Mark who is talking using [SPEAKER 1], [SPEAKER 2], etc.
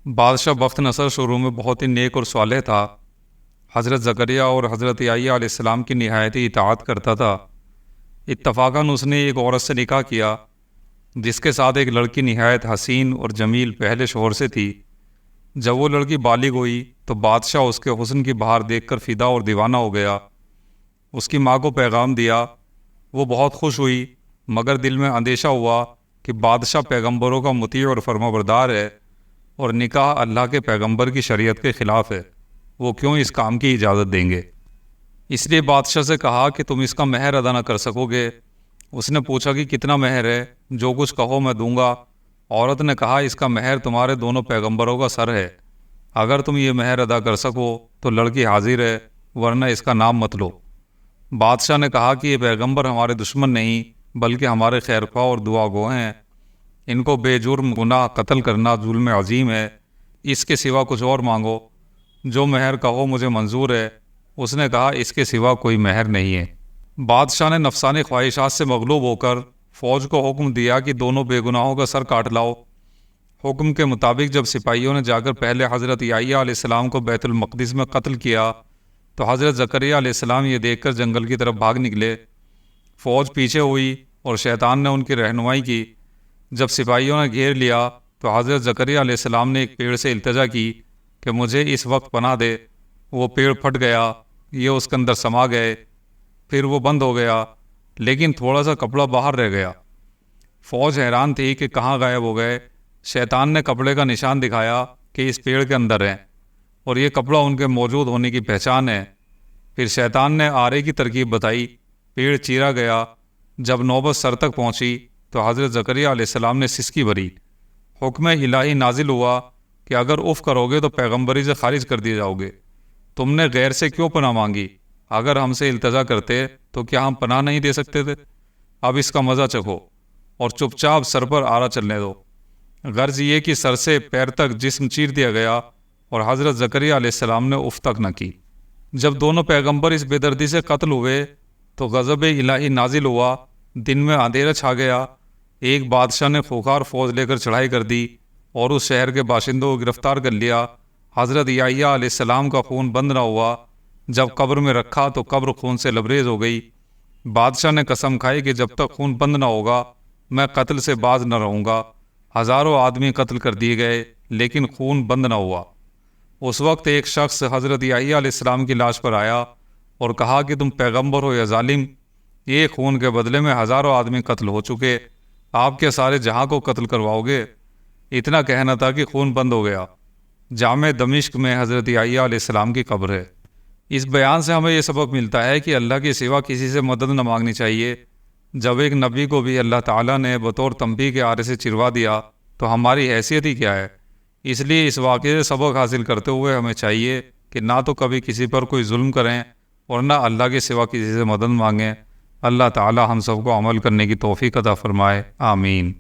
[SPEAKER 1] بادشاہ بخت نصر شروع میں بہت ہی نیک اور صالح تھا۔ حضرت زکریا اور حضرت یحییٰ علیہ السلام کی نہایت ہی اطاعت کرتا تھا۔ اتفاقاً اس نے ایک عورت سے نکاح کیا جس کے ساتھ ایک لڑکی نہایت حسین اور جمیل پہلے شوہر سے تھی۔ جب وہ لڑکی بالغ ہوئی تو بادشاہ اس کے حسن کی بہار دیکھ کر فدا اور دیوانہ ہو گیا۔ اس کی ماں کو پیغام دیا، وہ بہت خوش ہوئی، مگر دل میں اندیشہ ہوا کہ بادشاہ پیغمبروں کا مطیع اور فرمانبردار ہے اور نکاح اللہ کے پیغمبر کی شریعت کے خلاف ہے، وہ کیوں اس کام کی اجازت دیں گے؟ اس لیے بادشاہ سے کہا کہ تم اس کا مہر ادا نہ کر سکو گے۔ اس نے پوچھا کہ کتنا مہر ہے؟ جو کچھ کہو میں دوں گا۔ عورت نے کہا اس کا مہر تمہارے دونوں پیغمبروں کا سر ہے، اگر تم یہ مہر ادا کر سکو تو لڑکی حاضر ہے، ورنہ اس کا نام مت لو۔ بادشاہ نے کہا کہ یہ پیغمبر ہمارے دشمن نہیں بلکہ ہمارے خیرخواہ اور دعا گو ہیں، ان کو بے جرم گناہ قتل کرنا ظلم عظیم ہے، اس کے سوا کچھ اور مانگو، جو مہر کہو مجھے منظور ہے۔ اس نے کہا اس کے سوا کوئی مہر نہیں ہے۔ بادشاہ نے نفسانی خواہشات سے مغلوب ہو کر فوج کو حکم دیا کہ دونوں بے گناہوں کا سر کاٹ لاؤ۔ حکم کے مطابق جب سپاہیوں نے جا کر پہلے حضرت یحییٰ علیہ السلام کو بیت المقدس میں قتل کیا تو حضرت زکریا علیہ السلام یہ دیکھ کر جنگل کی طرف بھاگ نکلے۔ فوج پیچھے ہوئی اور شیطان نے ان کی رہنمائی کی۔ جب سپاہیوں نے گھیر لیا تو حضرت زکریا علیہ السلام نے ایک پیڑ سے التجا کی کہ مجھے اس وقت پناہ دے۔ وہ پیڑ پھٹ گیا، یہ اس کے اندر سما گئے، پھر وہ بند ہو گیا، لیکن تھوڑا سا کپڑا باہر رہ گیا۔ فوج حیران تھی کہ کہاں غائب ہو گئے۔ شیطان نے کپڑے کا نشان دکھایا کہ اس پیڑ کے اندر ہے اور یہ کپڑا ان کے موجود ہونے کی پہچان ہے۔ پھر شیطان نے آرے کی ترکیب بتائی، پیڑ چیرا گیا۔ جب نوبت سر تک پہنچی تو حضرت زکریا علیہ السلام نے سسکی بھری۔ حکم الہی نازل ہوا کہ اگر اف کرو گے تو پیغمبری سے خارج کر دیے جاؤ گے۔ تم نے غیر سے کیوں پناہ مانگی؟ اگر ہم سے التجا کرتے تو کیا ہم پناہ نہیں دے سکتے تھے؟ اب اس کا مزہ چکھو اور چپ چاپ سر پر آرا چلنے دو۔ غرض یہ کہ سر سے پیر تک جسم چیر دیا گیا اور حضرت زکریا علیہ السلام نے اف تک نہ کی۔ جب دونوں پیغمبر اس بے دردی سے قتل ہوئے تو غضب الہی نازل ہوا، دن میں اندھیرا چھا گیا۔ ایک بادشاہ نے خوخار فوج لے کر چڑھائی کر دی اور اس شہر کے باشندوں کو گرفتار کر لیا۔ حضرت یحییٰ علیہ السلام کا خون بند نہ ہوا۔ جب قبر میں رکھا تو قبر خون سے لبریز ہو گئی۔ بادشاہ نے قسم کھائی کہ جب تک خون بند نہ ہوگا میں قتل سے باز نہ رہوں گا۔ ہزاروں آدمی قتل کر دیے گئے لیکن خون بند نہ ہوا۔ اس وقت ایک شخص حضرت یحییٰ علیہ السلام کی لاش پر آیا اور کہا کہ تم پیغمبر ہو یا ظالم؟ یہ خون کے بدلے میں ہزاروں آدمی قتل ہو چکے، آپ کے سارے جہاں کو قتل کرواؤ گے؟ اتنا کہنا تھا کہ خون بند ہو گیا۔ جامع دمشق میں حضرت یحییٰ علیہ السلام کی قبر ہے۔ اس بیان سے ہمیں یہ سبق ملتا ہے کہ اللہ کے سوا کسی سے مدد نہ مانگنی چاہیے۔ جب ایک نبی کو بھی اللہ تعالیٰ نے بطور تنبیہ کے آرے سے چروا دیا تو ہماری حیثیت ہی کیا ہے؟ اس لیے اس واقعے سے سبق حاصل کرتے ہوئے ہمیں چاہیے کہ نہ تو کبھی کسی پر کوئی ظلم کریں اور نہ اللہ کے سوا کسی سے مدد مانگیں۔ اللہ تعالیٰ ہم سب کو عمل کرنے کی توفیق عطا فرمائے، آمین۔